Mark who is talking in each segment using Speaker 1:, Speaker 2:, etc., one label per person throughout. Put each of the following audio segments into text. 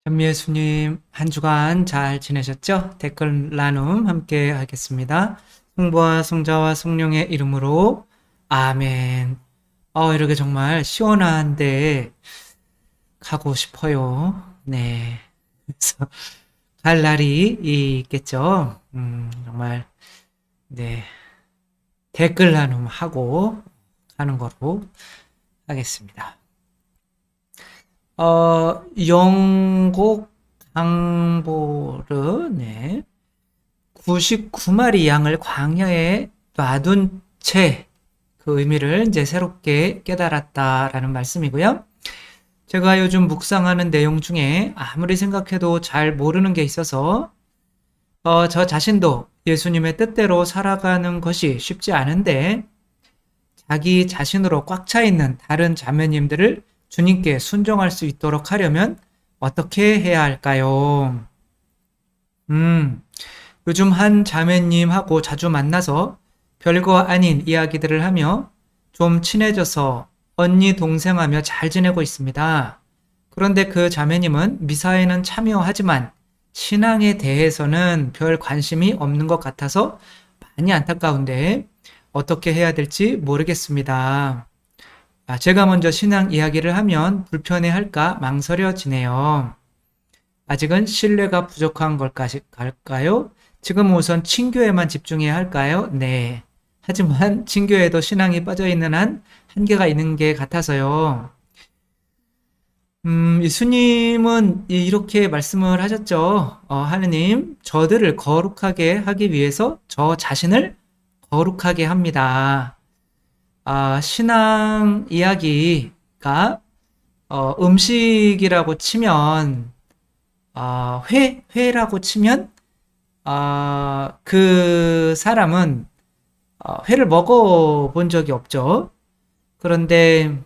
Speaker 1: 현미예수님, 한 주간 잘 지내셨죠? 댓글 나눔 함께 하겠습니다. 성부와 성자와 성령의 이름으로 아멘. 이렇게 정말 시원한 데 가고 싶어요. 네. 그래서 갈 날이 있겠죠? 정말, 네. 댓글 나눔 하고 가는 거로 하겠습니다. 영국 강보르, 네. 99마리 양을 광야에 놔둔 채 그 의미를 이제 새롭게 깨달았다라는 말씀이고요. 제가 요즘 묵상하는 내용 중에 아무리 생각해도 잘 모르는 게 있어서 저 자신도 예수님의 뜻대로 살아가는 것이 쉽지 않은데 자기 자신으로 꽉 차 있는 다른 자매님들을 주님께 순종할 수 있도록 하려면 어떻게 해야 할까요? 요즘 한 자매님하고 자주 만나서 별거 아닌 이야기들을 하며 좀 친해져서 언니 동생하며 잘 지내고 있습니다. 그런데 그 자매님은 미사에는 참여하지만 신앙에 대해서는 별 관심이 없는 것 같아서 많이 안타까운데 어떻게 해야 될지 모르겠습니다. 제가 먼저 신앙 이야기를 하면 불편해할까 망설여지네요. 아직은 신뢰가 부족한 걸까요? 지금 우선 친교에만 집중해야 할까요? 네. 하지만 친교에도 신앙이 빠져있는 한 한계가 있는 게 같아서요. 예수님은 이렇게 말씀을 하셨죠. 하느님, 저들을 거룩하게 하기 위해서 저 자신을 거룩하게 합니다. 신앙 이야기가 음식이라고 치면 회라고 치면 그 사람은 회를 먹어본 적이 없죠. 그런데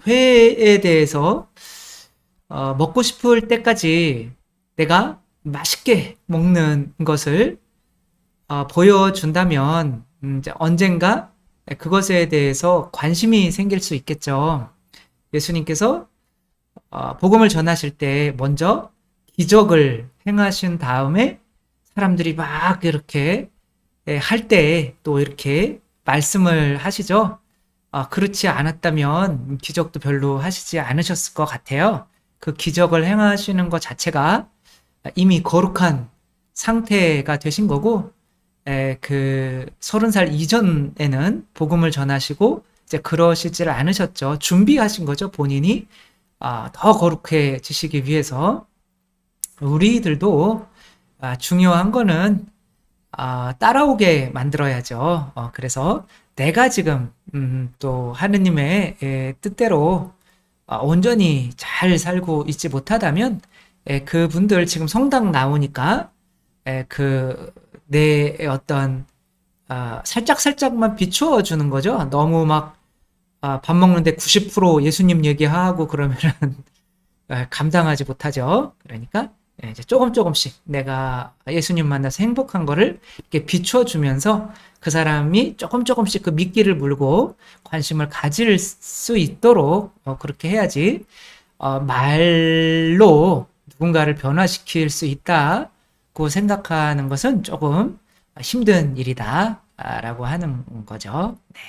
Speaker 1: 회에 대해서 먹고 싶을 때까지 내가 맛있게 먹는 것을 보여준다면 이제 언젠가 그것에 대해서 관심이 생길 수 있겠죠. 예수님께서 복음을 전하실 때 먼저 기적을 행하신 다음에 사람들이 막 이렇게 할 때 또 이렇게 말씀을 하시죠. 그렇지 않았다면 기적도 별로 하시지 않으셨을 것 같아요. 그 기적을 행하시는 것 자체가 이미 거룩한 상태가 되신 거고, 그 30살 이전에는 복음을 전하시고 이제 그러시질 않으셨죠. 준비하신 거죠, 본인이. 더 거룩해지시기 위해서. 우리들도 중요한 거는 따라오게 만들어야죠. 그래서 내가 지금 또 하느님의 뜻대로 온전히 잘 살고 있지 못하다면 그분들 지금 성당 나오니까 그 내 어떤 살짝살짝만 비추어 주는 거죠. 너무 막 밥 먹는데 90% 예수님 얘기하고 그러면은 감당하지 못하죠. 그러니까 이제 조금씩 내가 예수님 만나서 행복한 거를 이렇게 비추어 주면서 그 사람이 조금씩 그 미끼를 물고 관심을 가질 수 있도록 그렇게 해야지 말로 누군가를 변화시킬 수 있다고 생각하는 것은 조금 힘든 일이다라고 하는 거죠. 네.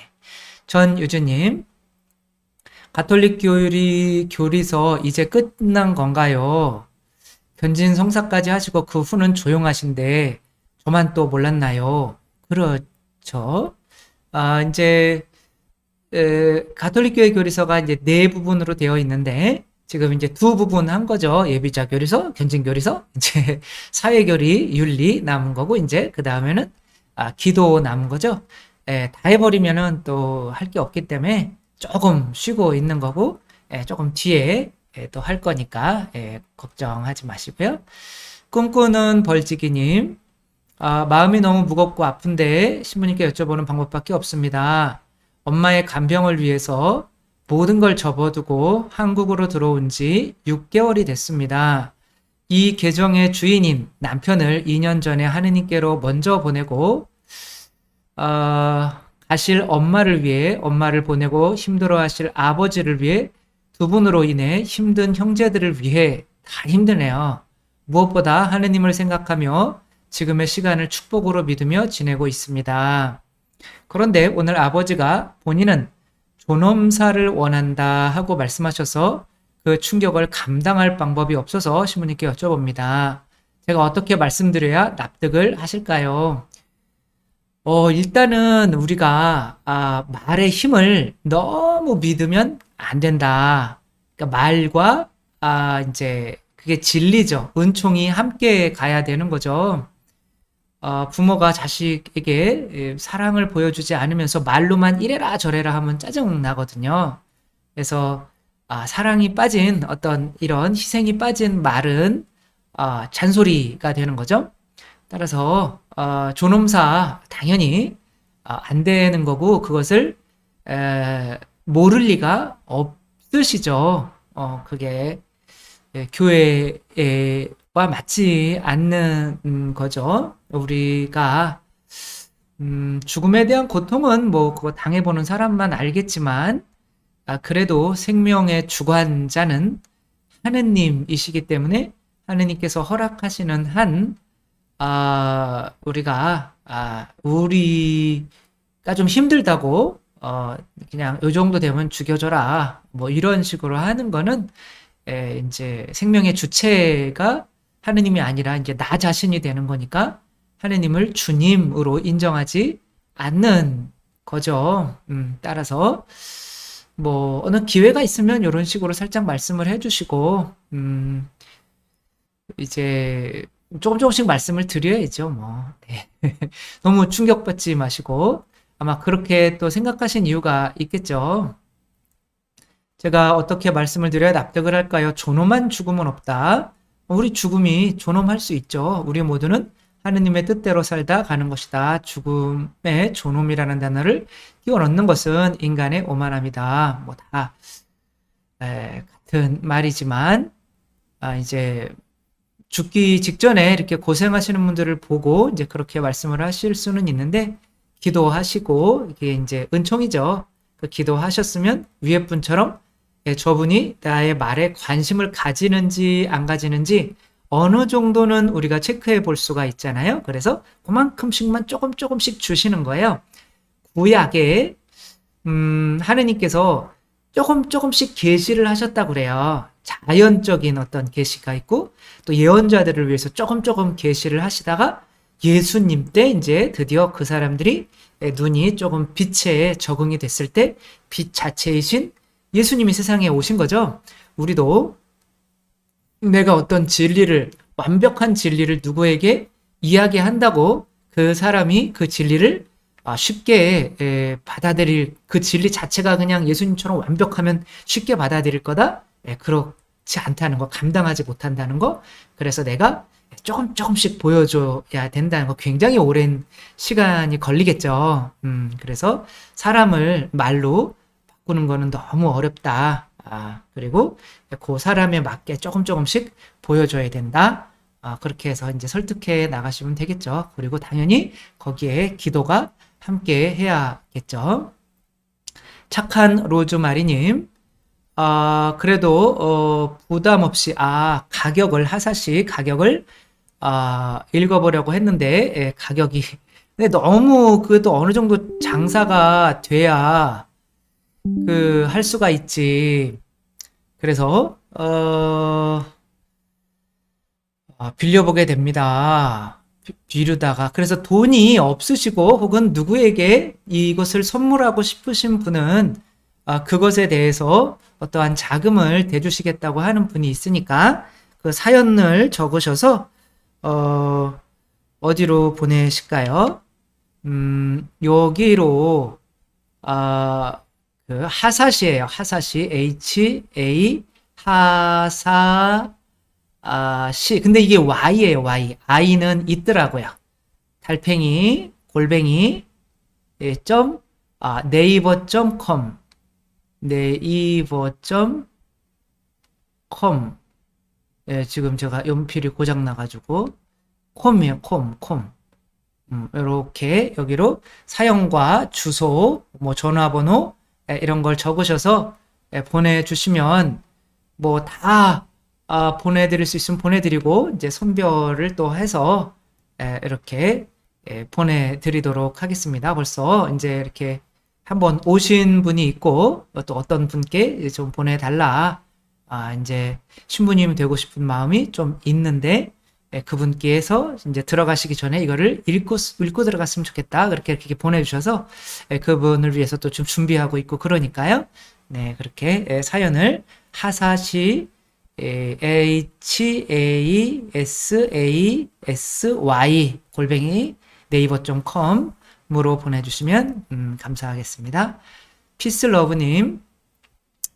Speaker 1: 전유주님, 가톨릭 교리서 이제 끝난 건가요? 견진 성사까지 하시고 그 후는 조용하신데 저만 또 몰랐나요? 그렇죠. 이제 가톨릭 교회 교리서가 이제 네 부분으로 되어 있는데 지금 이제 두 부분 한 거죠. 예비자 교리서, 견진 교리서, 이제 사회 교리, 윤리 남은 거고 이제 그 다음에는 기도 남은 거죠. 다 해버리면은 또 할 게 없기 때문에 조금 쉬고 있는 거고 조금 뒤에 또 할 거니까 걱정하지 마시고요. 꿈꾸는 벌지기님, 마음이 너무 무겁고 아픈데 신부님께 여쭤보는 방법밖에 없습니다. 엄마의 간병을 위해서 모든 걸 접어두고 한국으로 들어온 지 6개월이 됐습니다. 이 계정의 주인인 남편을 2년 전에 하느님께로 먼저 보내고 가실 엄마를 위해 엄마를 보내고 힘들어하실 아버지를 위해 두 분으로 인해 힘든 형제들을 위해 다 힘드네요. 무엇보다 하느님을 생각하며 지금의 시간을 축복으로 믿으며 지내고 있습니다. 그런데 오늘 아버지가 본인은 존엄사를 원한다 하고 말씀하셔서 그 충격을 감당할 방법이 없어서 신부님께 여쭤봅니다. 제가 어떻게 말씀드려야 납득을 하실까요? 일단은 우리가 말의 힘을 너무 믿으면 안 된다. 그러니까 말과 이제 그게 진리죠. 은총이 함께 가야 되는 거죠. 부모가 자식에게 사랑을 보여주지 않으면서 말로만 이래라 저래라 하면 짜증 나거든요. 그래서 사랑이 빠진 어떤 이런 희생이 빠진 말은 잔소리가 되는 거죠. 따라서 존엄사 당연히 안 되는 거고 그것을 모를 리가 없으시죠. 그게 교회와 맞지 않는 거죠. 우리가 죽음에 대한 고통은 뭐 그거 당해보는 사람만 알겠지만 그래도 생명의 주관자는 하느님이시기 때문에 하느님께서 허락하시는 한 우리가 좀 힘들다고 그냥 요 정도 되면 죽여줘라 뭐 이런 식으로 하는 거는 이제 생명의 주체가 하느님이 아니라 이제 나 자신이 되는 거니까 하느님을 주님으로 인정하지 않는 거죠. 따라서 뭐 어느 기회가 있으면 이런 식으로 살짝 말씀을 해주시고 이제 조금씩 말씀을 드려야죠. 뭐 네. 너무 충격받지 마시고 아마 그렇게 또 생각하신 이유가 있겠죠. 제가 어떻게 말씀을 드려야 납득을 할까요? 존엄한 죽음은 없다. 우리 죽음이 존엄할 수 있죠. 우리 모두는 하느님의 뜻대로 살다 가는 것이다. 죽음의 존엄이라는 단어를 끼워 넣는 것은 인간의 오만함이다. 뭐 다 같은 말이지만 이제 죽기 직전에 이렇게 고생하시는 분들을 보고 이제 그렇게 말씀을 하실 수는 있는데 기도하시고 이게 이제 은총이죠. 그 기도하셨으면 위에 분처럼 저분이 나의 말에 관심을 가지는지 안 가지는지 어느 정도는 우리가 체크해 볼 수가 있잖아요. 그래서 그만큼씩만 조금씩 주시는 거예요. 구약에 하느님께서 조금씩 계시를 하셨다고 그래요. 자연적인 어떤 계시가 있고 또 예언자들을 위해서 조금 계시를 하시다가 예수님 때 이제 드디어 그 사람들이 눈이 조금 빛에 적응이 됐을 때 빛 자체이신 예수님이 세상에 오신 거죠. 우리도 내가 어떤 진리를 완벽한 진리를 누구에게 이야기한다고 그 사람이 그 진리를 쉽게 받아들일 그 진리 자체가 그냥 예수님처럼 완벽하면 쉽게 받아들일 거다? 그렇지 않다는 거, 감당하지 못한다는 거. 그래서 내가 조금씩 보여줘야 된다는 거 굉장히 오랜 시간이 걸리겠죠. 그래서 사람을 말로 바꾸는 거는 너무 어렵다. 그리고 그 사람에 맞게 조금씩 보여줘야 된다. 그렇게 해서 이제 설득해 나가시면 되겠죠. 그리고 당연히 거기에 기도가 함께 해야겠죠. 착한 로즈마리님, 그래도 부담 없이 가격을 하사시 가격을 읽어보려고 했는데 가격이 근데 너무 그래도 어느 정도 장사가 돼야 할 수가 있지. 그래서 빌려보게 됩니다. 비르다가 그래서 돈이 없으시고 혹은 누구에게 이것을 선물하고 싶으신 분은 그것에 대해서 어떠한 자금을 대주시겠다고 하는 분이 있으니까 그 사연을 적으셔서 어디로 보내실까요? 여기로 그 하사시예요. 하사시 H-A 하사시 근데 이게 Y예요. Y I는 있더라고요. 달팽이 골뱅이 네이버.com 네이버.com 지금 제가 연필이 고장 나가지고 콤이에요. 콤 이렇게 여기로 사용과 주소 뭐 전화번호 이런 걸 적으셔서 보내주시면 뭐 다 보내드릴 수 있으면 보내드리고, 이제 선별을 또 해서, 이렇게, 보내드리도록 하겠습니다. 벌써 이제 이렇게 한번 오신 분이 있고, 또 어떤 분께 좀 보내달라. 이제 신부님 되고 싶은 마음이 좀 있는데, 그분께서 이제 들어가시기 전에 이거를 읽고 들어갔으면 좋겠다. 이렇게 보내주셔서, 그분을 위해서 또 좀 준비하고 있고, 그러니까요. 네, 그렇게 사연을 하사시 hasasy 골뱅이 네이버.com으로 보내주시면 감사하겠습니다. 피스러브님,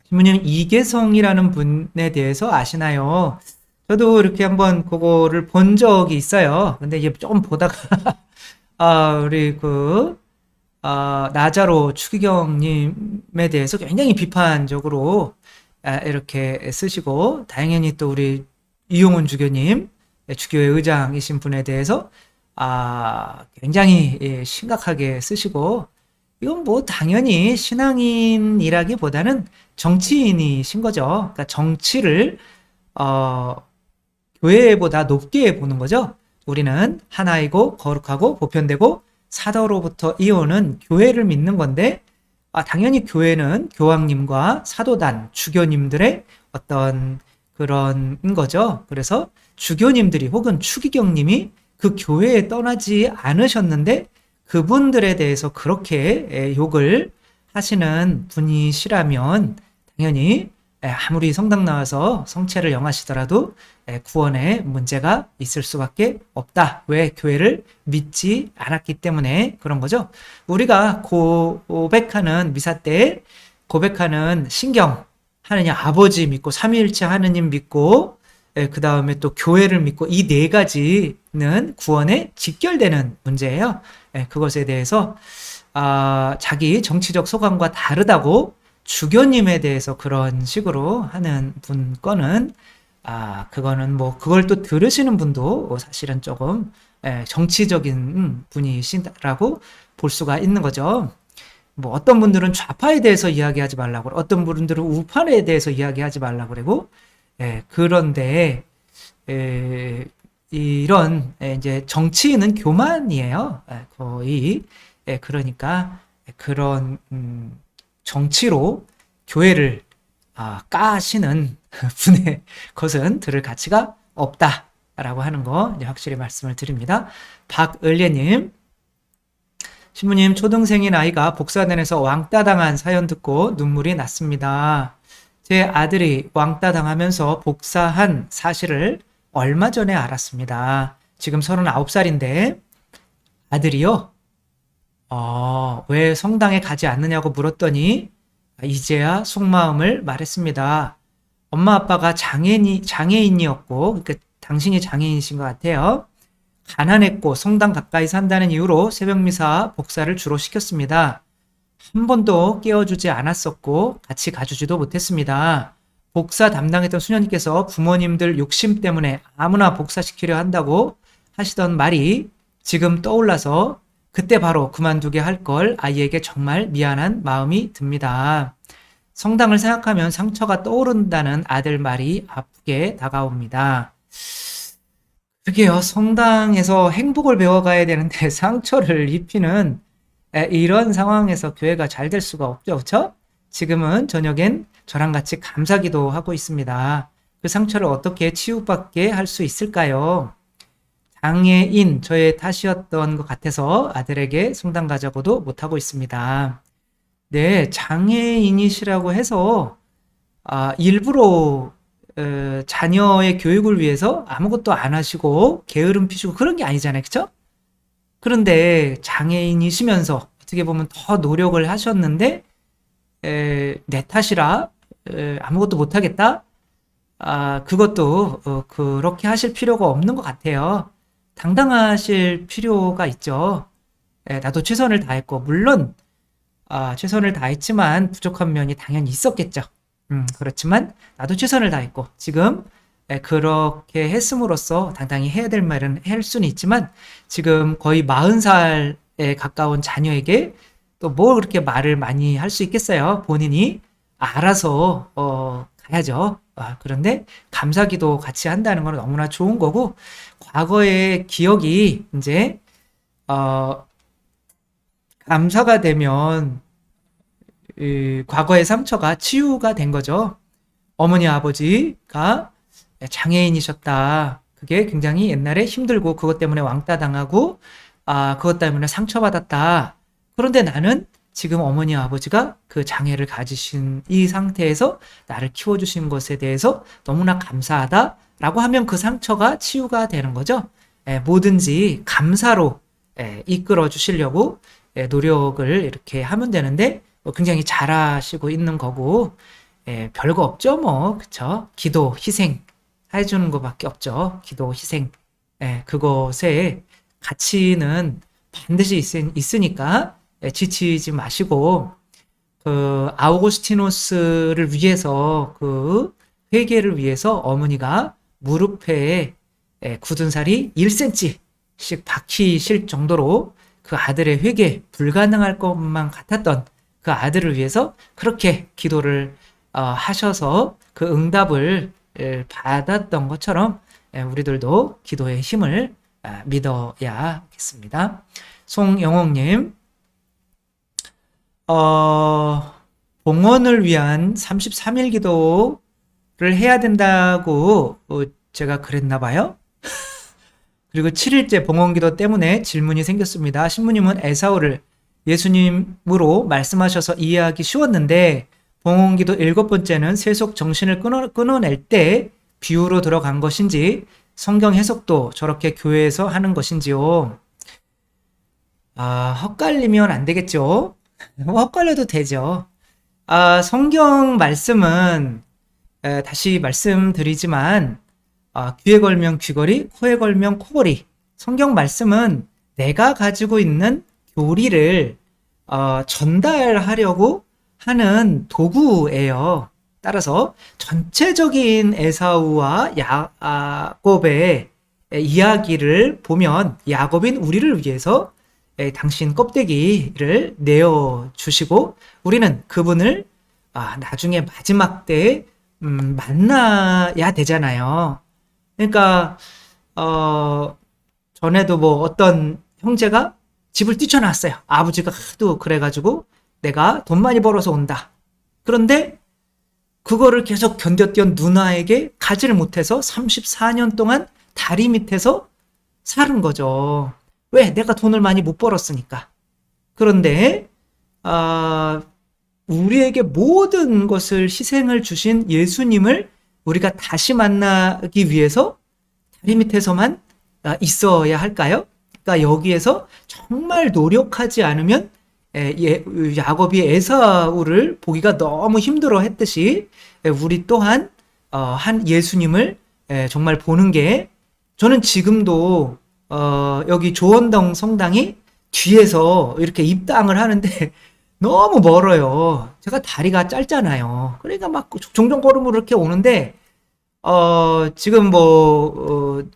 Speaker 1: 신부님 이계성이라는 분에 대해서 아시나요? 저도 이렇게 한번 그거를 본 적이 있어요. 근데 이게 조금 보다가 우리 나자로 추기경님에 대해서 굉장히 비판적으로 이렇게 쓰시고, 당연히 또 우리 이용훈 주교님, 주교의 의장이신 분에 대해서 굉장히 심각하게 쓰시고, 이건 뭐 당연히 신앙인이라기보다는 정치인이신 거죠. 그러니까 정치를 교회보다 높게 보는 거죠. 우리는 하나이고 거룩하고 보편되고 사도로부터 이오는 교회를 믿는 건데, 당연히 교회는 교황님과 사도단, 주교님들의 어떤 그런 거죠. 그래서 주교님들이 혹은 추기경님이 그 교회에 떠나지 않으셨는데 그분들에 대해서 그렇게 욕을 하시는 분이시라면 당연히 아무리 성당 나와서 성체를 영하시더라도 구원에 문제가 있을 수밖에 없다. 왜? 교회를 믿지 않았기 때문에 그런 거죠. 우리가 고백하는 미사 때 고백하는 신경, 하느님 아버지 믿고 삼위일체 하느님 믿고 그 다음에 또 교회를 믿고 이 네 가지는 구원에 직결되는 문제예요. 그것에 대해서 자기 정치적 소감과 다르다고 주교님에 대해서 그런 식으로 하는 분 거는 그거는 뭐 그걸 또 들으시는 분도 사실은 조금 정치적인 분이시라고 볼 수가 있는 거죠. 뭐 어떤 분들은 좌파에 대해서 이야기하지 말라고, 어떤 분들은 우파에 대해서 이야기하지 말라고 그러고, 그런데 이런 이제 정치인은 교만이에요. 거의. 그러니까 그런 정치로 교회를 까시는 분의 것은 들을 가치가 없다라고 하는 거 이제 확실히 말씀을 드립니다. 박을례님, 신부님, 초등생인 아이가 복사단에서 왕따 당한 사연 듣고 눈물이 났습니다. 제 아들이 왕따 당하면서 복사한 사실을 얼마 전에 알았습니다. 지금 39살인데 아들이요? 왜 성당에 가지 않느냐고 물었더니 이제야 속마음을 말했습니다. 엄마 아빠가 장애인이었고, 그러니까 당신이 장애인이신 것 같아요. 가난했고 성당 가까이 산다는 이유로 새벽미사 복사를 주로 시켰습니다. 한 번도 깨워주지 않았었고 같이 가주지도 못했습니다. 복사 담당했던 수녀님께서 부모님들 욕심 때문에 아무나 복사시키려 한다고 하시던 말이 지금 떠올라서 그때 바로 그만두게 할 걸 아이에게 정말 미안한 마음이 듭니다. 성당을 생각하면 상처가 떠오른다는 아들 말이 아프게 다가옵니다. 그게요, 성당에서 행복을 배워가야 되는데 상처를 입히는 이런 상황에서 교회가 잘 될 수가 없죠. 그렇죠? 지금은 저녁엔 저랑 같이 감사기도 하고 있습니다. 그 상처를 어떻게 치유받게 할 수 있을까요? 장애인, 저의 탓이었던 것 같아서 아들에게 성당 가자고도 못하고 있습니다. 네, 장애인이시라고 해서 일부러 자녀의 교육을 위해서 아무것도 안 하시고 게으름 피시고 그런 게 아니잖아요. 그쵸? 그런데 장애인이시면서 어떻게 보면 더 노력을 하셨는데 내 탓이라 아무것도 못하겠다? 그것도 그렇게 하실 필요가 없는 것 같아요. 당당하실 필요가 있죠. 나도 최선을 다했고, 물론 최선을 다했지만 부족한 면이 당연히 있었겠죠. 그렇지만 나도 최선을 다했고 지금 그렇게 했음으로써 당당히 해야 될 말은 할 수는 있지만 지금 거의 40살에 가까운 자녀에게 또 뭐 그렇게 말을 많이 할 수 있겠어요. 본인이 알아서 가야죠. 그런데 감사기도 같이 한다는 건 너무나 좋은 거고, 과거의 기억이 이제 감사가 되면 과거의 상처가 치유가 된 거죠. 어머니 아버지가 장애인이셨다. 그게 굉장히 옛날에 힘들고 그것 때문에 왕따 당하고 그것 때문에 상처받았다. 그런데 나는 지금 어머니 아버지가 그 장애를 가지신 이 상태에서 나를 키워주신 것에 대해서 너무나 감사하다라고 하면 그 상처가 치유가 되는 거죠. 뭐든지 감사로 이끌어 주시려고 노력을 이렇게 하면 되는데 굉장히 잘하시고 있는 거고 별거 없죠 뭐 그쵸? 기도 희생 해주는 것밖에 없죠. 기도 희생 그것에 가치는 반드시 있으니까 지치지 마시고 그 아우구스티노스를 위해서 그 회개를 위해서 어머니가 무릎에 굳은 살이 1cm씩 박히실 정도로 그 아들의 회개 불가능할 것만 같았던 그 아들을 위해서 그렇게 기도를 하셔서 그 응답을 받았던 것처럼 우리들도 기도의 힘을 믿어야겠습니다. 송영옥님, 봉헌을 위한 33일 기도를 해야 된다고 제가 그랬나 봐요. 그리고 7일째 봉헌 기도 때문에 질문이 생겼습니다. 신부님은 에사오를 예수님으로 말씀하셔서 이해하기 쉬웠는데 봉헌 기도 7번째는 세속 정신을 끊어낼 때 비유로 들어간 것인지 성경 해석도 저렇게 교회에서 하는 것인지요. 헛갈리면 안 되겠죠. 헛갈려도 되죠. 성경 말씀은 다시 말씀드리지만 귀에 걸면 귀걸이, 코에 걸면 코걸이. 성경 말씀은 내가 가지고 있는 교리를 전달하려고 하는 도구예요. 따라서 전체적인 에사우와 야곱의 이야기를 보면 야곱인 우리를 위해서 당신 껍데기를 내어주시고 우리는 그분을 나중에 마지막 때에 만나야 되잖아요. 그러니까 전에도 뭐 어떤 형제가 집을 뛰쳐놨어요. 아버지가 하도 그래가지고 내가 돈 많이 벌어서 온다. 그런데 그거를 계속 견뎠던 누나에게 가지를 못해서 34년 동안 다리 밑에서 사는 거죠. 왜? 내가 돈을 많이 못 벌었으니까. 그런데 우리에게 모든 것을 희생을 주신 예수님을 우리가 다시 만나기 위해서 다리 밑에서만 있어야 할까요? 그러니까 여기에서 정말 노력하지 않으면 야곱이 에사우를 보기가 너무 힘들어 했듯이 우리 또한 한 예수님을 정말 보는 게 저는 지금도 여기 조원동 성당이 뒤에서 이렇게 입당을 하는데 너무 멀어요. 제가 다리가 짧잖아요. 그러니까 막 종종 걸음으로 이렇게 오는데 지금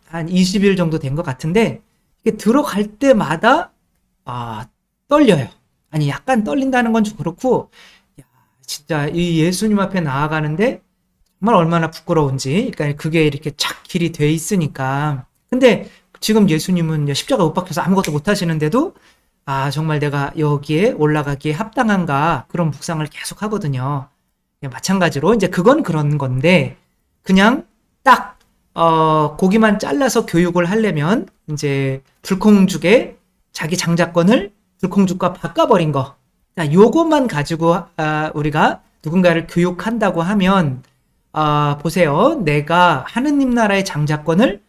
Speaker 1: 한 20일 정도 된 것 같은데 이게 들어갈 때마다 떨려요. 아니 약간 떨린다는 건 좀 그렇고 진짜 이 예수님 앞에 나아가는데 정말 얼마나 부끄러운지. 그러니까 그게 이렇게 착 길이 돼 있으니까. 근데 지금 예수님은 십자가 못 박혀서 아무것도 못 하시는데도 정말 내가 여기에 올라가기에 합당한가 그런 묵상을 계속 하거든요. 마찬가지로 이제 그건 그런 건데 그냥 딱 고기만 잘라서 교육을 하려면 이제 불콩죽에 자기 장자권을 불콩죽과 바꿔버린 거. 자, 요것만 가지고 우리가 누군가를 교육한다고 하면 보세요. 내가 하느님 나라의 장자권을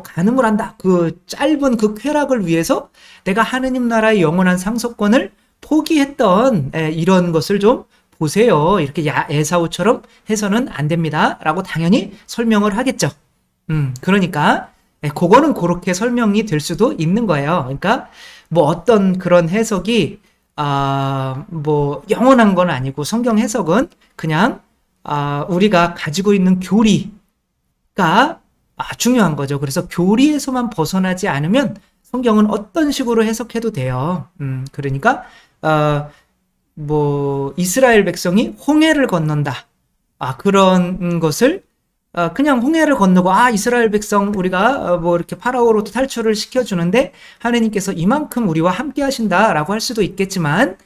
Speaker 1: 가늠을 한다. 그 짧은 그 쾌락을 위해서 내가 하느님 나라의 영원한 상속권을 포기했던 이런 것을 좀 보세요. 이렇게 에사우처럼 해서는 안 됩니다. 라고 당연히 설명을 하겠죠. 그러니까 그거는 그렇게 설명이 될 수도 있는 거예요. 그러니까 뭐 어떤 그런 해석이 뭐 영원한 건 아니고 성경 해석은 그냥 우리가 가지고 있는 교리가 중요한 거죠. 그래서 교리에서만 벗어나지 않으면 성경은 어떤 식으로 해석해도 돼요. 그러니까 뭐 이스라엘 백성이 홍해를 건넌다. 그런 것을 그냥 홍해를 건너고 이스라엘 백성 우리가 뭐 이렇게 파라오로부터 탈출을 시켜주는데 하느님께서 이만큼 우리와 함께 하신다라고 할 수도 있겠지만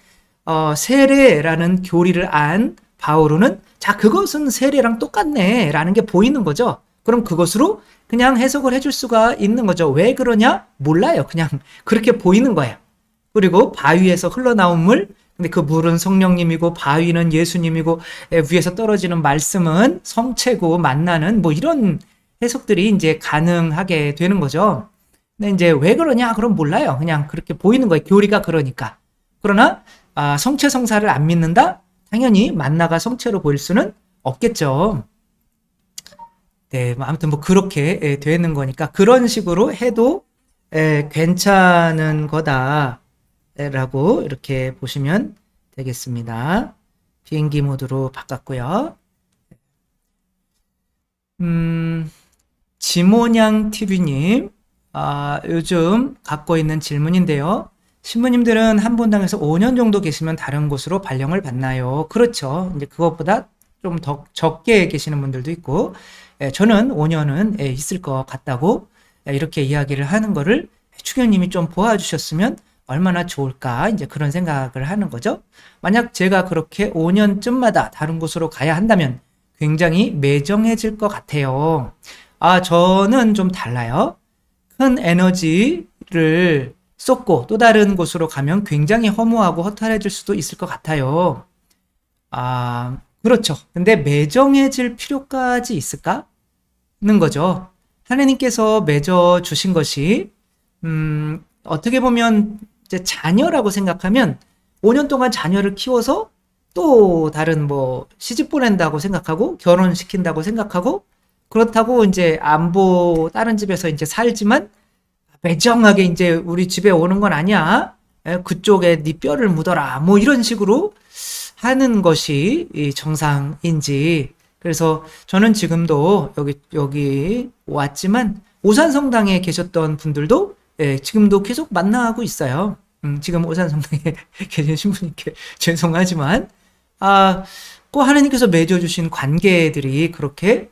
Speaker 1: 세례라는 교리를 안 바오로는 자 그것은 세례랑 똑같네 라는 게 보이는 거죠. 그럼 그것으로 그냥 해석을 해줄 수가 있는 거죠. 왜 그러냐? 몰라요. 그냥 그렇게 보이는 거예요. 그리고 바위에서 흘러나온 물, 근데 그 물은 성령님이고 바위는 예수님이고 위에서 떨어지는 말씀은 성체고 만나는 뭐 이런 해석들이 이제 가능하게 되는 거죠. 근데 이제 왜 그러냐? 그럼 몰라요. 그냥 그렇게 보이는 거예요. 교리가 그러니까. 그러나 성체 성사를 안 믿는다? 당연히 만나가 성체로 보일 수는 없겠죠. 네, 아무튼 뭐 그렇게 되는 거니까 그런 식으로 해도 괜찮은 거다라고 이렇게 보시면 되겠습니다. 비행기 모드로 바꿨고요. 지모냥 TV님, 요즘 갖고 있는 질문인데요. 신부님들은 한 본당에서 5년 정도 계시면 다른 곳으로 발령을 받나요? 그렇죠. 이제 그것보다 좀 더 적게 계시는 분들도 있고, 저는 5년은 있을 것 같다고 이렇게 이야기를 하는 거를 추경님이 좀 보아주셨으면 얼마나 좋을까 이제 그런 생각을 하는 거죠. 만약 제가 그렇게 5년쯤마다 다른 곳으로 가야 한다면 굉장히 매정해질 것 같아요. 저는 좀 달라요. 큰 에너지를 쏟고 또 다른 곳으로 가면 굉장히 허무하고 허탈해질 수도 있을 것 같아요. 그렇죠. 근데 매정해질 필요까지 있을까? 는 거죠. 하나님께서 맺어 주신 것이 어떻게 보면 이제 자녀라고 생각하면 5년 동안 자녀를 키워서 또 다른 뭐 시집 보낸다고 생각하고 결혼시킨다고 생각하고 그렇다고 이제 다른 집에서 이제 살지만 매정하게 이제 우리 집에 오는 건 아니야. 그쪽에 네 뼈를 묻어라. 뭐 이런 식으로 하는 것이 정상인지. 그래서 저는 지금도 여기 왔지만 오산성당에 계셨던 분들도 지금도 계속 만나고 있어요. 지금 오산성당에 계신 신부님께 죄송하지만 꼭 하나님께서 맺어주신 관계들이 그렇게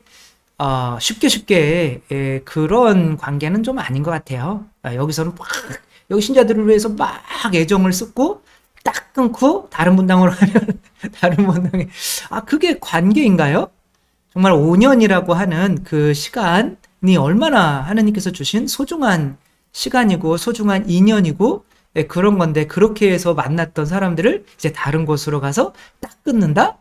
Speaker 1: 쉽게 그런 관계는 좀 아닌 것 같아요. 여기서는 여기 신자들을 위해서 막 애정을 쏟고 딱 끊고 다른 분당으로 가면 다른 분당에 그게 관계인가요? 정말 5년이라고 하는 그 시간이 얼마나 하나님께서 주신 소중한 시간이고 소중한 인연이고 그런 건데 그렇게 해서 만났던 사람들을 이제 다른 곳으로 가서 딱 끊는다?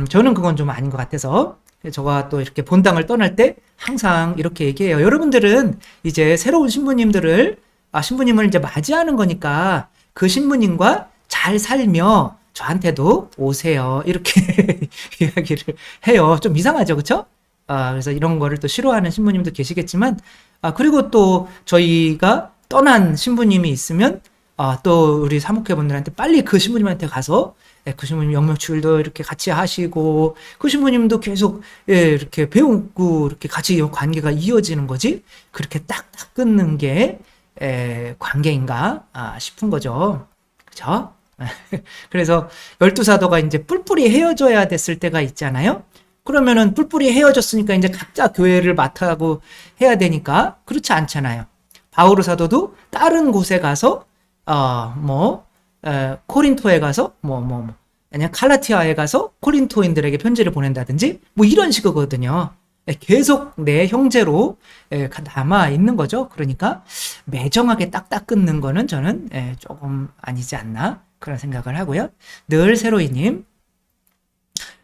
Speaker 1: 저는 그건 좀 아닌 것 같아서 제가 또 이렇게 본당을 떠날 때 항상 이렇게 얘기해요. 여러분들은 이제 새로운 신부님을 이제 맞이하는 거니까 그 신부님과 잘 살며 저한테도 오세요. 이렇게 이야기를 해요. 좀 이상하죠, 그쵸? 그래서 이런 거를 또 싫어하는 신부님도 계시겠지만, 그리고 또 저희가 떠난 신부님이 있으면, 또 우리 사목회분들한테 빨리 그 신부님한테 가서, 그 신부님 영명주일도 이렇게 같이 하시고, 그 신부님도 계속, 이렇게 배우고, 이렇게 같이 관계가 이어지는 거지, 그렇게 딱딱 끊는 게, 관계인가, 싶은 거죠. 그죠? 그래서 12사도가 이제 뿔뿔이 헤어져야 됐을 때가 있잖아요. 그러면은 뿔뿔이 헤어졌으니까 이제 각자 교회를 맡아고 해야 되니까 그렇지 않잖아요. 바오로 사도도 다른 곳에 가서 코린토에 가서 아니면 칼라티아에 가서 코린토인들에게 편지를 보낸다든지 뭐 이런 식이거든요. 계속 내 형제로 남아 있는 거죠. 그러니까 매정하게 딱딱 끊는 거는 저는 조금 아니지 않나 그런 생각을 하고요. 늘 세로이님,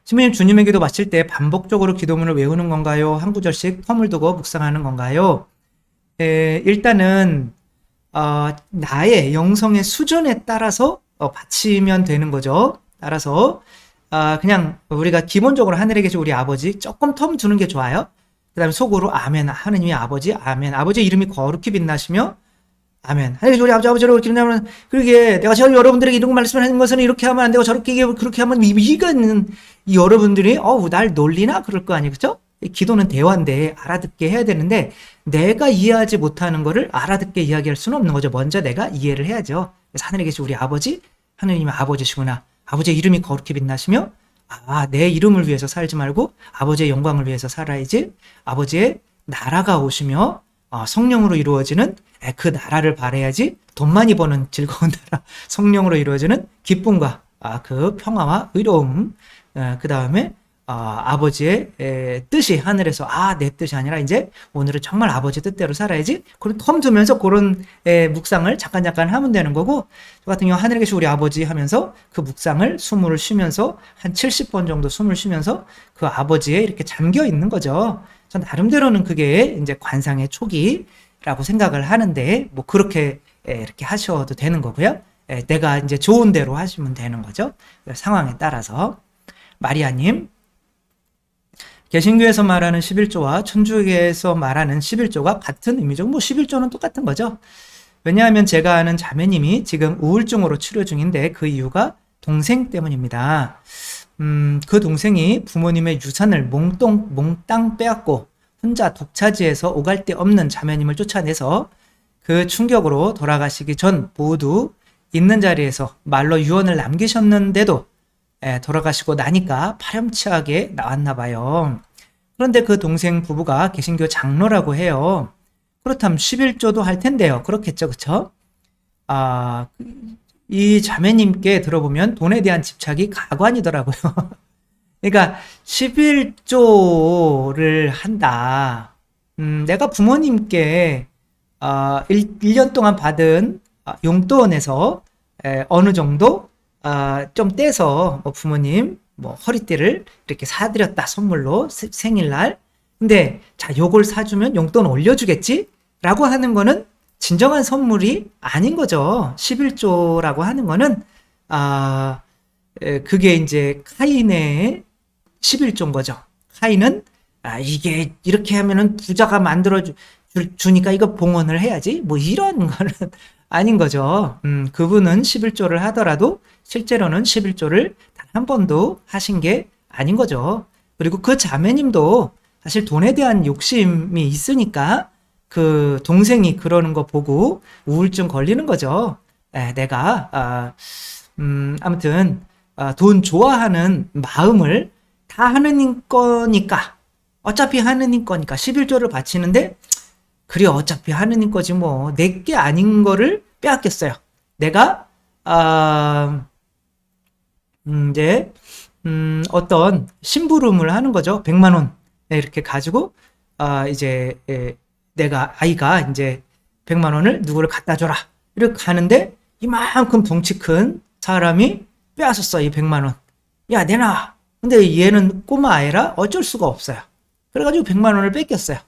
Speaker 1: 신부님 주님의 기도 마칠 때 반복적으로 기도문을 외우는 건가요? 한 구절씩 텀을 두고 묵상하는 건가요? 일단은 나의 영성의 수준에 따라서 바치면 되는 거죠. 따라서 그냥 우리가 기본적으로 하늘에 계신 우리 아버지 조금 텀 두는 게 좋아요. 그 다음에 속으로 아멘, 하느님의 아버지, 아멘, 아버지의 이름이 거룩히 빛나시며 아멘. 하나님 우리 아버지를 이렇게 하면 그러게 내가 여러분들에게 이런 말씀을 하는 것은 이렇게 하면 안 되고 저렇게 그렇게 하면 이거는 여러분들이 날 놀리나 그럴 거 아니에요, 그렇죠? 기도는 대화인데 알아듣게 해야 되는데 내가 이해하지 못하는 거를 알아듣게 이야기할 수는 없는 거죠. 먼저 내가 이해를 해야죠. 그래서 하늘에 계신 우리 아버지, 하느님의 아버지시구나. 아버지의 이름이 거룩히 빛나시며 내 이름을 위해서 살지 말고 아버지의 영광을 위해서 살아야지. 아버지의 나라가 오시며 성령으로 이루어지는 그 나라를 바라야지. 돈 많이 버는 즐거운 나라, 성령으로 이루어지는 기쁨과 그 평화와 의로움, 그 다음에 아버지의 뜻이 하늘에서 내 뜻이 아니라 이제 오늘은 정말 아버지 뜻대로 살아야지. 그런 텀 두면서 그런 묵상을 잠깐 하면 되는 거고, 저 같은 경우 하늘에 계신 우리 아버지 하면서 그 묵상을 숨을 쉬면서 한 70번 정도 숨을 쉬면서 그 아버지에 이렇게 잠겨 있는 거죠. 전 나름대로는 그게 이제 관상의 초기라고 생각을 하는데, 뭐 그렇게 이렇게 하셔도 되는 거고요. 내가 이제 좋은 대로 하시면 되는 거죠. 상황에 따라서. 마리아님, 개신교에서 말하는 11조와 천주교에서 말하는 11조가 같은 의미죠. 뭐 11조는 똑같은 거죠. 왜냐하면 제가 아는 자매님이 지금 우울증으로 치료 중인데 그 이유가 동생 때문입니다. 그 동생이 부모님의 유산을 몽땅 빼앗고 혼자 독차지해서 오갈 데 없는 자매님을 쫓아내서 그 충격으로 돌아가시기 전 모두 있는 자리에서 말로 유언을 남기셨는데도 돌아가시고 나니까 파렴치하게 나왔나 봐요. 그런데 그 동생 부부가 개신교 장로라고 해요. 그렇다면 11조도 할 텐데요. 그렇겠죠, 그쵸? 이 자매님께 들어보면 돈에 대한 집착이 가관이더라고요. 그러니까 11조를 한다. 내가 부모님께 1년 동안 받은 용돈에서 어느 정도 좀 떼서 부모님 허리띠를 이렇게 사드렸다, 선물로 생일날. 근데 요걸 사주면 용돈 올려주겠지? 라고 하는 거는 진정한 선물이 아닌 거죠. 11조라고 하는 거는 그게 이제 카인의 11조인 거죠. 카인은 이게 이렇게 하면은 부자가 만들어 주니까 이거 봉헌을 해야지, 뭐 이런 거는 아닌 거죠. 그분은 11조를 하더라도 실제로는 11조를 단 한 번도 하신 게 아닌 거죠. 그리고 그 자매님도 사실 돈에 대한 욕심이 있으니까 그 동생이 그러는 거 보고 우울증 걸리는 거죠. 내가 아무튼 돈 좋아하는 마음을 다 하느님 거니까, 어차피 하느님 거니까 11조를 바치는데, 그래 어차피 하느님 거지 뭐 내게 아닌 거를 빼앗겼어요. 내가 이제 어떤 심부름을 하는 거죠. 100만 원 이렇게 가지고 이제 내가 아이가 이제 100만 원을 누구를 갖다 줘라 이렇게 가는데, 이만큼 덩치 큰 사람이 빼앗았어, 이 100만 원. 야, 내놔. 근데 얘는 꼬마 아이라 어쩔 수가 없어요. 그래가지고 100만 원을 뺏겼어요.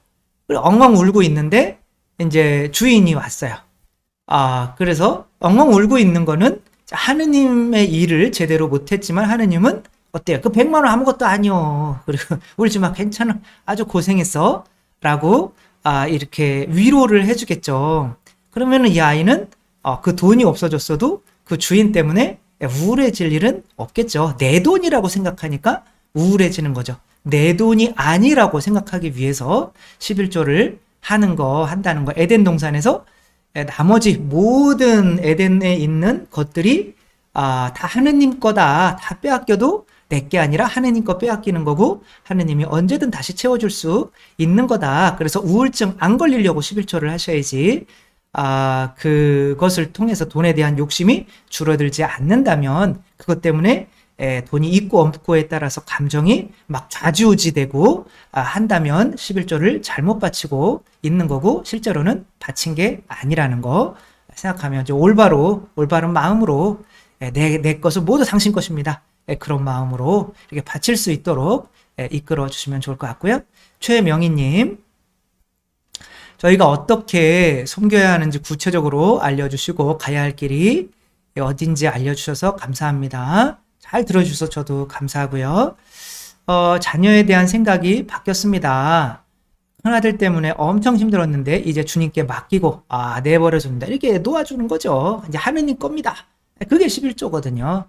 Speaker 1: 그리고 엉엉 울고 있는데 이제 주인이 왔어요. 그래서 엉엉 울고 있는 거는 하느님의 일을 제대로 못했지만, 하느님은 어때요? 그 100만 원 아무것도 아니요. 그리고 울지 마, 괜찮아, 아주 고생했어 라고 이렇게 위로를 해주겠죠. 그러면은 이 아이는 그 돈이 없어졌어도 그 주인 때문에 우울해질 일은 없겠죠. 내 돈이라고 생각하니까 우울해지는 거죠. 내 돈이 아니라고 생각하기 위해서 11조를 한다는 거. 에덴 동산에서 나머지 모든 에덴에 있는 것들이 다 하느님 거다, 다 빼앗겨도 내게 아니라 하느님 거 빼앗기는 거고, 하느님이 언제든 다시 채워줄 수 있는 거다. 그래서 우울증 안 걸리려고 11조를 하셔야지. 그것을 통해서 돈에 대한 욕심이 줄어들지 않는다면, 그것 때문에 돈이 있고 없고에 따라서 감정이 막 좌지우지되고 한다면 11조를 잘못 바치고 있는 거고, 실제로는 바친 게 아니라는 거 생각하면 이제 올바른 마음으로 내 것은 모두 당신 것입니다. 그런 마음으로 이렇게 바칠 수 있도록 이끌어 주시면 좋을 것 같고요. 최명희님, 저희가 어떻게 섬겨야 하는지 구체적으로 알려주시고 가야 할 길이 어딘지 알려주셔서 감사합니다. 잘 들어주셔서 저도 감사하고요. 자녀에 대한 생각이 바뀌었습니다. 큰아들 때문에 엄청 힘들었는데 이제 주님께 맡기고 내버려준다, 이렇게 놓아주는 거죠. 이제 하느님 겁니다. 그게 11조거든요.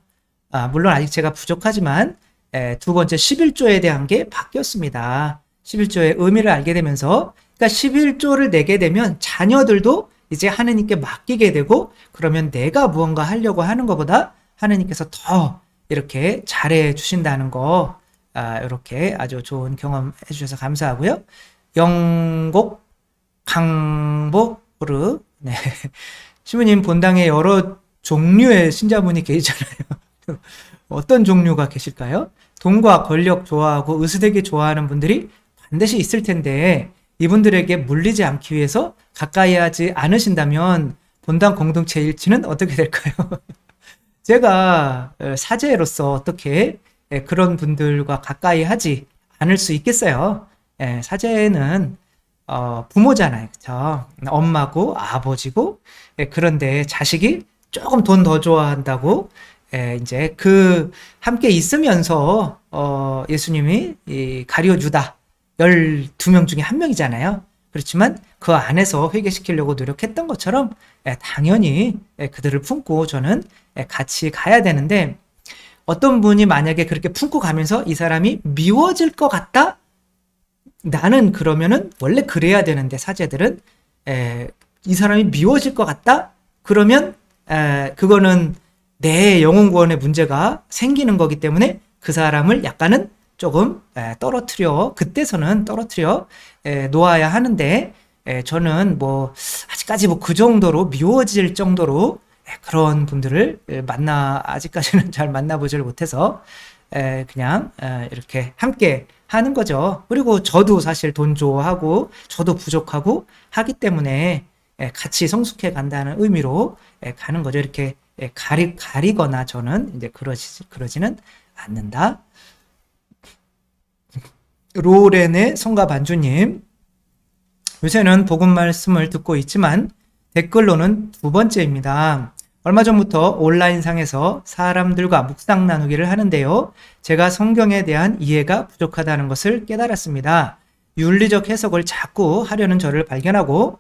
Speaker 1: 물론 아직 제가 부족하지만 두 번째 11조에 대한 게 바뀌었습니다. 11조의 의미를 알게 되면서, 그러니까 11조를 내게 되면 자녀들도 이제 하느님께 맡기게 되고, 그러면 내가 무언가 하려고 하는 것보다 하느님께서 더 이렇게 잘해 주신다는 거, 이렇게 아주 좋은 경험 해주셔서 감사하고요. 영곡, 강보르, 네. 신부님 본당에 여러 종류의 신자분이 계시잖아요. 어떤 종류가 계실까요? 돈과 권력 좋아하고 의수되기 좋아하는 분들이 반드시 있을 텐데 이분들에게 물리지 않기 위해서 가까이 하지 않으신다면 본당 공동체 일치는 어떻게 될까요? 제가 사제로서 어떻게 그런 분들과 가까이 하지 않을 수 있겠어요? 사제는 부모잖아요. 그쵸? 엄마고 아버지고, 그런데 자식이 조금 돈 더 좋아한다고, 이제 함께 있으면서, 예수님이 가려주다. 12명 중에 한 명이잖아요. 그렇지만 그 안에서 회개시키려고 노력했던 것처럼, 당연히 그들을 품고 저는 같이 가야 되는데, 어떤 분이 만약에 그렇게 품고 가면서 이 사람이 미워질 것 같다? 나는 그러면은 원래 그래야 되는데 사제들은 이 사람이 미워질 것 같다? 그러면 그거는 내 영혼 구원의 문제가 생기는 거기 때문에 그 사람을 약간은 조금 그때서는 떨어뜨려 놓아야 하는데 저는 뭐 아직까지 뭐 그 정도로 미워질 정도로 그런 분들을 아직까지는 잘 만나보지를 못해서 그냥 이렇게 함께 하는 거죠. 그리고 저도 사실 돈 좋아하고 저도 부족하고 하기 때문에 같이 성숙해 간다는 의미로 가는 거죠. 이렇게 가리거나 저는 이제 그러지는 않는다. 로렌의 성가 반주님, 요새는 복음 말씀을 듣고 있지만 댓글로는 두 번째입니다. 얼마 전부터 온라인상에서 사람들과 묵상 나누기를 하는데요. 제가 성경에 대한 이해가 부족하다는 것을 깨달았습니다. 윤리적 해석을 자꾸 하려는 저를 발견하고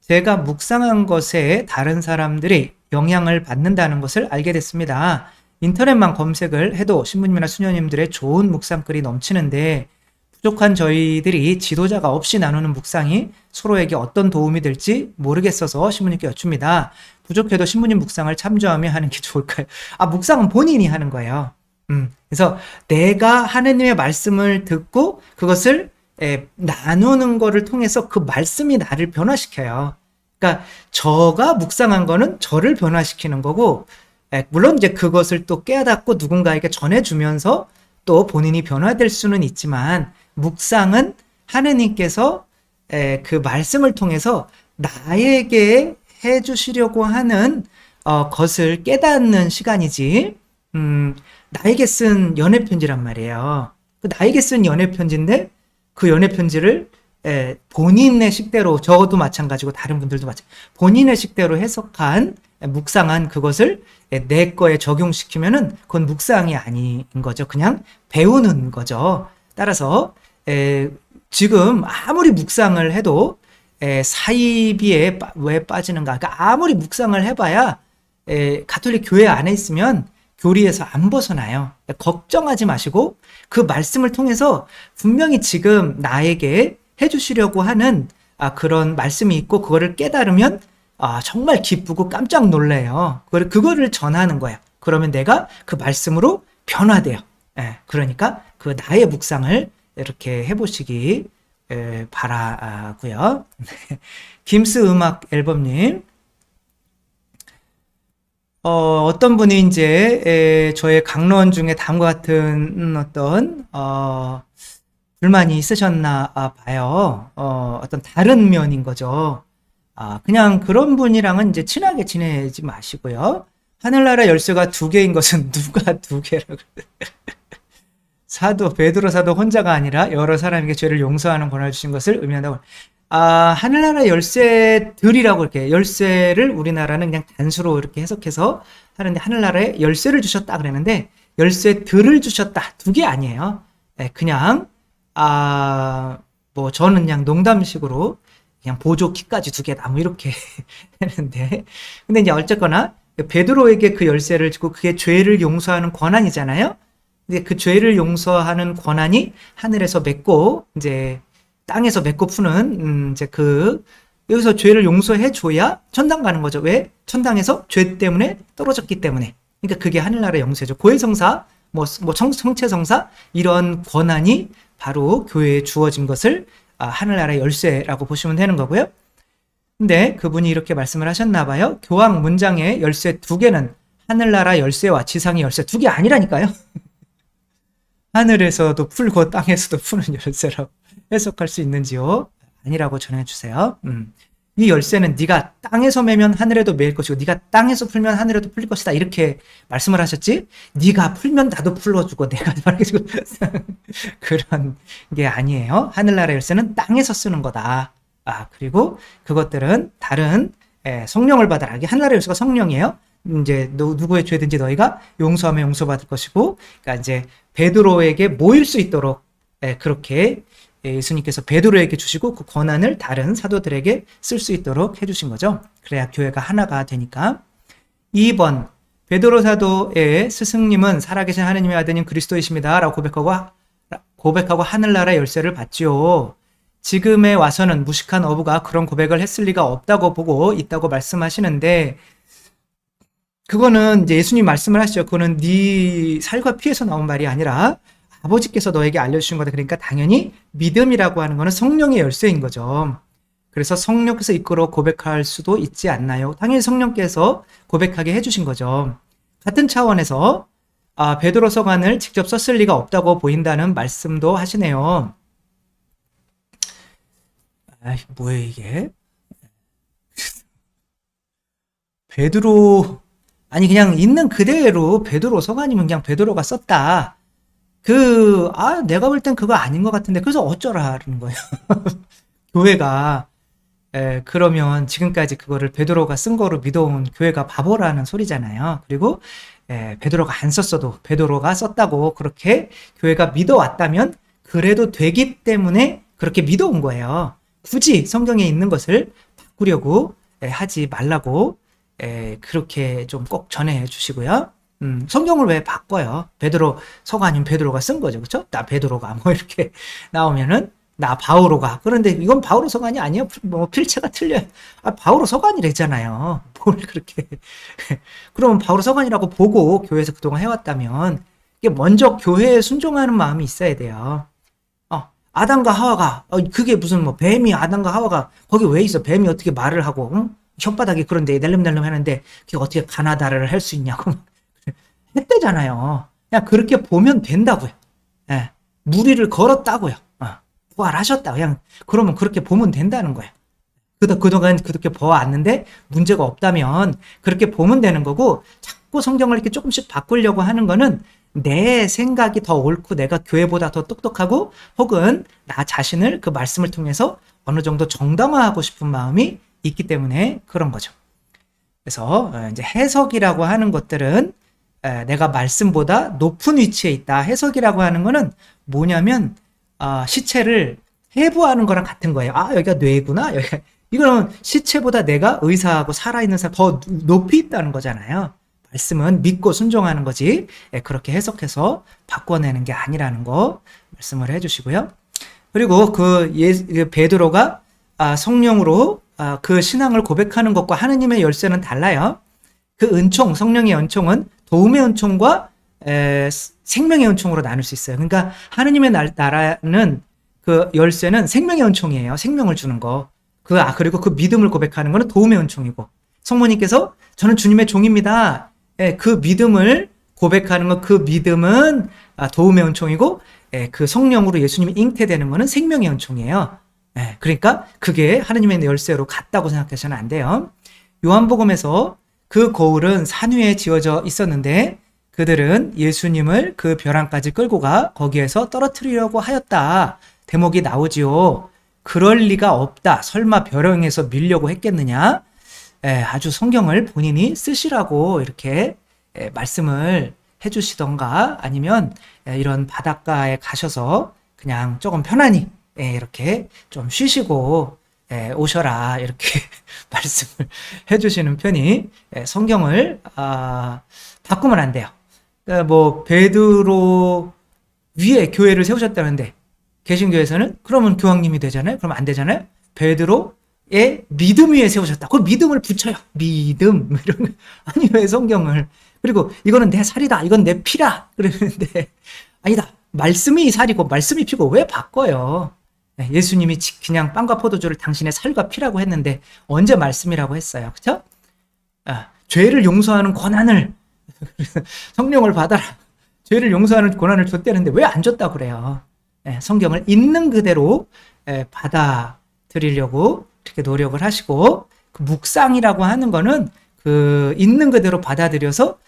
Speaker 1: 제가 묵상한 것에 다른 사람들이 영향을 받는다는 것을 알게 됐습니다. 인터넷만 검색을 해도 신부님이나 수녀님들의 좋은 묵상글이 넘치는데 부족한 저희들이 지도자가 없이 나누는 묵상이 서로에게 어떤 도움이 될지 모르겠어서 신부님께 여쭙니다. 부족해도 신부님 묵상을 참조하며 하는 게 좋을까요? 묵상은 본인이 하는 거예요. 그래서 내가 하느님의 말씀을 듣고 그것을 나누는 거를 통해서 그 말씀이 나를 변화시켜요. 그러니까 저가 묵상한 거는 저를 변화시키는 거고, 물론 이제 그것을 또 깨닫고 누군가에게 전해주면서 또 본인이 변화될 수는 있지만, 묵상은 하느님께서 그 말씀을 통해서 나에게 해주시려고 하는 것을 깨닫는 시간이지, 나에게 쓴 연애편지란 말이에요. 나에게 쓴 연애편지인데 그 연애편지를 본인의 식대로, 저도 마찬가지고 다른 분들도 마찬가지고 본인의 식대로 해석한 묵상한 그것을 내 거에 적용시키면은 그건 묵상이 아닌 거죠. 그냥 배우는 거죠. 따라서 지금 아무리 묵상을 해도 사이비에 왜 빠지는가? 그러니까 아무리 묵상을 해봐야 가톨릭 교회 안에 있으면 교리에서 안 벗어나요. 걱정하지 마시고 그 말씀을 통해서 분명히 지금 나에게 해주시려고 하는 그런 말씀이 있고 그거를 깨달으면 정말 기쁘고 깜짝 놀래요. 그거를 전하는 거예요. 그러면 내가 그 말씀으로 변화돼요. 그러니까 그 나의 묵상을 이렇게 해보시기 바라고요. 김스 음악 앨범님, 어떤 분이 이제 저의 강론 중에 다음과 같은 어떤 불만이 있으셨나 봐요. 어떤 다른 면인 거죠. 그냥 그런 분이랑은 이제 친하게 지내지 마시고요. 하늘나라 열쇠가 두 개인 것은 누가 두 개라고 사도 베드로 사도 혼자가 아니라 여러 사람에게 죄를 용서하는 권한을 주신 것을 의미한다고. 하늘나라 열쇠들이라고 이렇게 열쇠를 우리나라는 그냥 단수로 이렇게 해석해서 하는데 하늘나라에 열쇠를 주셨다 그랬는데 열쇠들을 주셨다 두 개 아니에요. 그냥 뭐 저는 그냥 농담식으로 그냥 보조키까지 두 개다 뭐 이렇게 했는데 근데 이제 어쨌거나 베드로에게 그 열쇠를 주고 그게 죄를 용서하는 권한이잖아요. 근데 그 죄를 용서하는 권한이 하늘에서 맺고 이제 땅에서 맺고 푸는 이제 여기서 죄를 용서해 줘야 천당 가는 거죠. 왜? 천당에서 죄 때문에 떨어졌기 때문에. 그러니까 그게 하늘나라의 영세죠. 고해성사, 성체성사 이런 권한이 바로 교회에 주어진 것을 하늘나라의 열쇠라고 보시면 되는 거고요. 근데 그분이 이렇게 말씀을 하셨나 봐요. 교황 문장의 열쇠 2개는 하늘나라 열쇠와 지상의 열쇠 2개 아니라니까요. 하늘에서도 풀고 땅에서도 푸는 열쇠라고 해석할 수 있는지요? 아니라고 전해주세요. 이 열쇠는 네가 땅에서 매면 하늘에도 매일 것이고 네가 땅에서 풀면 하늘에도 풀릴 것이다. 이렇게 말씀을 하셨지, 네가 풀면 나도 풀어주고 내가 말해주고 그런 게 아니에요. 하늘나라 열쇠는 땅에서 쓰는 거다. 그리고 그것들은 다른 성령을 받아라. 이게 하늘나라 열쇠가 성령이에요. 이제 누구의 죄든지 너희가 용서하면 용서받을 것이고, 그러니까 이제 베드로에게 모일 수 있도록 그렇게 예수님께서 베드로에게 주시고 그 권한을 다른 사도들에게 쓸 수 있도록 해주신 거죠. 그래야 교회가 하나가 되니까. 2번, 베드로 사도의 스승님은 살아계신 하느님의 아들님 그리스도이십니다 라고 고백하고 하늘나라 열쇠를 받지요. 지금에 와서는 무식한 어부가 그런 고백을 했을 리가 없다고 보고 있다고 말씀하시는데, 그거는 이제 예수님 말씀을 하시죠. 그거는 네 살과 피에서 나온 말이 아니라 아버지께서 너에게 알려주신 거다. 그러니까 당연히 믿음이라고 하는 거는 성령의 열쇠인 거죠. 그래서 성령께서 이끌어 고백할 수도 있지 않나요? 당연히 성령께서 고백하게 해주신 거죠. 같은 차원에서 베드로 서간을 직접 썼을 리가 없다고 보인다는 말씀도 하시네요. 뭐예요 이게? 베드로, 아니 그냥 있는 그대로 베드로 서간이면 그냥 베드로가 썼다. 내가 볼 땐 그거 아닌 것 같은데, 그래서 어쩌라는 거예요. 교회가, 그러면 지금까지 그거를 베드로가 쓴 거로 믿어온 교회가 바보라는 소리잖아요. 그리고, 베드로가 안 썼어도 베드로가 썼다고 그렇게 교회가 믿어왔다면 그래도 되기 때문에 그렇게 믿어온 거예요. 굳이 성경에 있는 것을 바꾸려고 하지 말라고, 그렇게 좀 꼭 전해 주시고요. 성경을 왜 바꿔요? 베드로 서가 아니면 베드로가 쓴 거죠. 그렇죠? 나 베드로가 뭐 이렇게 나오면은 나 바오로가. 그런데 이건 바오로 서간이 아니에요. 필체가 틀려요. 바오로 서간이랬잖아요. 뭘 그렇게. 그러면 바오로 서간이라고 보고 교회에서 그동안 해왔다면 이게 먼저 교회에 순종하는 마음이 있어야 돼요. 아담과 하와가, 그게 무슨 뱀이 아담과 하와가 거기 왜 있어? 뱀이 어떻게 말을 하고, 혓바닥이 그런데 낼름낼름 하는데 그게 어떻게 가나다를 할 수 있냐고. 했대잖아요. 그냥 그렇게 보면 된다고요. 무리를 걸었다고요. 부활하셨다. 그냥 그러면 그렇게 보면 된다는 거예요. 그동안 그렇게 보아왔는데 문제가 없다면 그렇게 보면 되는 거고, 자꾸 성경을 이렇게 조금씩 바꾸려고 하는 거는 내 생각이 더 옳고 내가 교회보다 더 똑똑하고 혹은 나 자신을 그 말씀을 통해서 어느 정도 정당화하고 싶은 마음이 있기 때문에 그런 거죠. 그래서 이제 해석이라고 하는 것들은 내가 말씀보다 높은 위치에 있다. 해석이라고 하는 거는 뭐냐면 시체를 해부하는 거랑 같은 거예요. 여기가 뇌구나. 이거는 시체보다 내가 의사하고 살아있는 사람 더 높이 있다는 거잖아요. 말씀은 믿고 순종하는 거지 그렇게 해석해서 바꿔내는 게 아니라는 거 말씀을 해주시고요. 그리고 그 베드로가 성령으로 그 신앙을 고백하는 것과 하느님의 열쇠는 달라요. 그 은총, 성령의 은총은 도움의 은총과 생명의 은총으로 나눌 수 있어요. 그러니까 하느님의 나라는 그 열쇠는 생명의 은총이에요. 생명을 주는 거. 그리고 그 믿음을 고백하는 거는 도움의 은총이고, 성모님께서 저는 주님의 종입니다. 그 믿음을 고백하는 거, 그 믿음은 도움의 은총이고, 그 성령으로 예수님이 잉태되는 거는 생명의 은총이에요. 그러니까 그게 하느님의 열쇠로 같다고 생각하시면 안 돼요. 요한복음에서 그 거울은 산 위에 지어져 있었는데 그들은 예수님을 그 벼랑까지 끌고 가 거기에서 떨어뜨리려고 하였다. 대목이 나오지요. 그럴 리가 없다. 설마 벼랑에서 밀려고 했겠느냐? 아주 성경을 본인이 쓰시라고 이렇게 말씀을 해주시던가, 아니면 이런 바닷가에 가셔서 그냥 조금 편안히 이렇게 좀 쉬시고 오셔라 이렇게 말씀을 해주시는 편이, 성경을 바꾸면 안 돼요. 베드로 위에 교회를 세우셨다는데 개신교에서는 그러면 교황님이 되잖아요. 그러면 안 되잖아요. 베드로의 믿음 위에 세우셨다. 그 믿음을 붙여요. 믿음 이런 거. 아니 왜 성경을 그리고 이거는 내 살이다. 이건 내 피라. 그러는데 아니다. 말씀이 살이고 말씀이 피고 왜 바꿔요? 네, 예수님이 그냥 빵과 포도주를 당신의 살과 피라고 했는데 언제 말씀이라고 했어요? 그렇죠? 죄를 용서하는 권한을 성령을 받아라. 죄를 용서하는 권한을 줬다는데 왜 안 줬다고 그래요? 성경을 있는 그대로 받아들이려고 이렇게 노력을 하시고, 그 묵상이라고 하는 거는 그 있는 그대로 받아들여서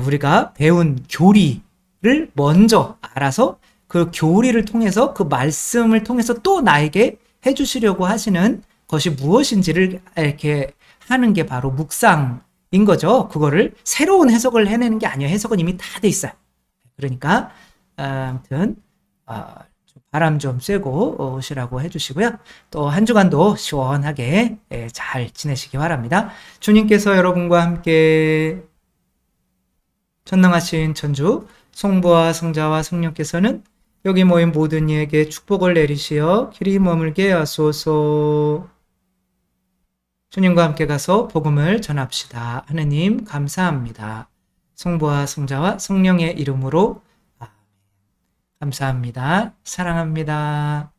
Speaker 1: 우리가 배운 교리를 먼저 알아서 그 교리를 통해서 그 말씀을 통해서 또 나에게 해주시려고 하시는 것이 무엇인지를 이렇게 하는 게 바로 묵상인 거죠. 그거를 새로운 해석을 해내는 게 아니에요. 해석은 이미 다 돼 있어요. 그러니까 아무튼 바람 좀 쐬고 오시라고 해주시고요. 또 한 주간도 시원하게 잘 지내시기 바랍니다. 주님께서 여러분과 함께 전능하신 천주 성부와 성자와 성령께서는 여기 모인 모든 이에게 축복을 내리시어 길이 머물게 하소서. 주님과 함께 가서 복음을 전합시다. 하느님 감사합니다. 성부와 성자와 성령의 이름으로 아멘. 감사합니다. 사랑합니다.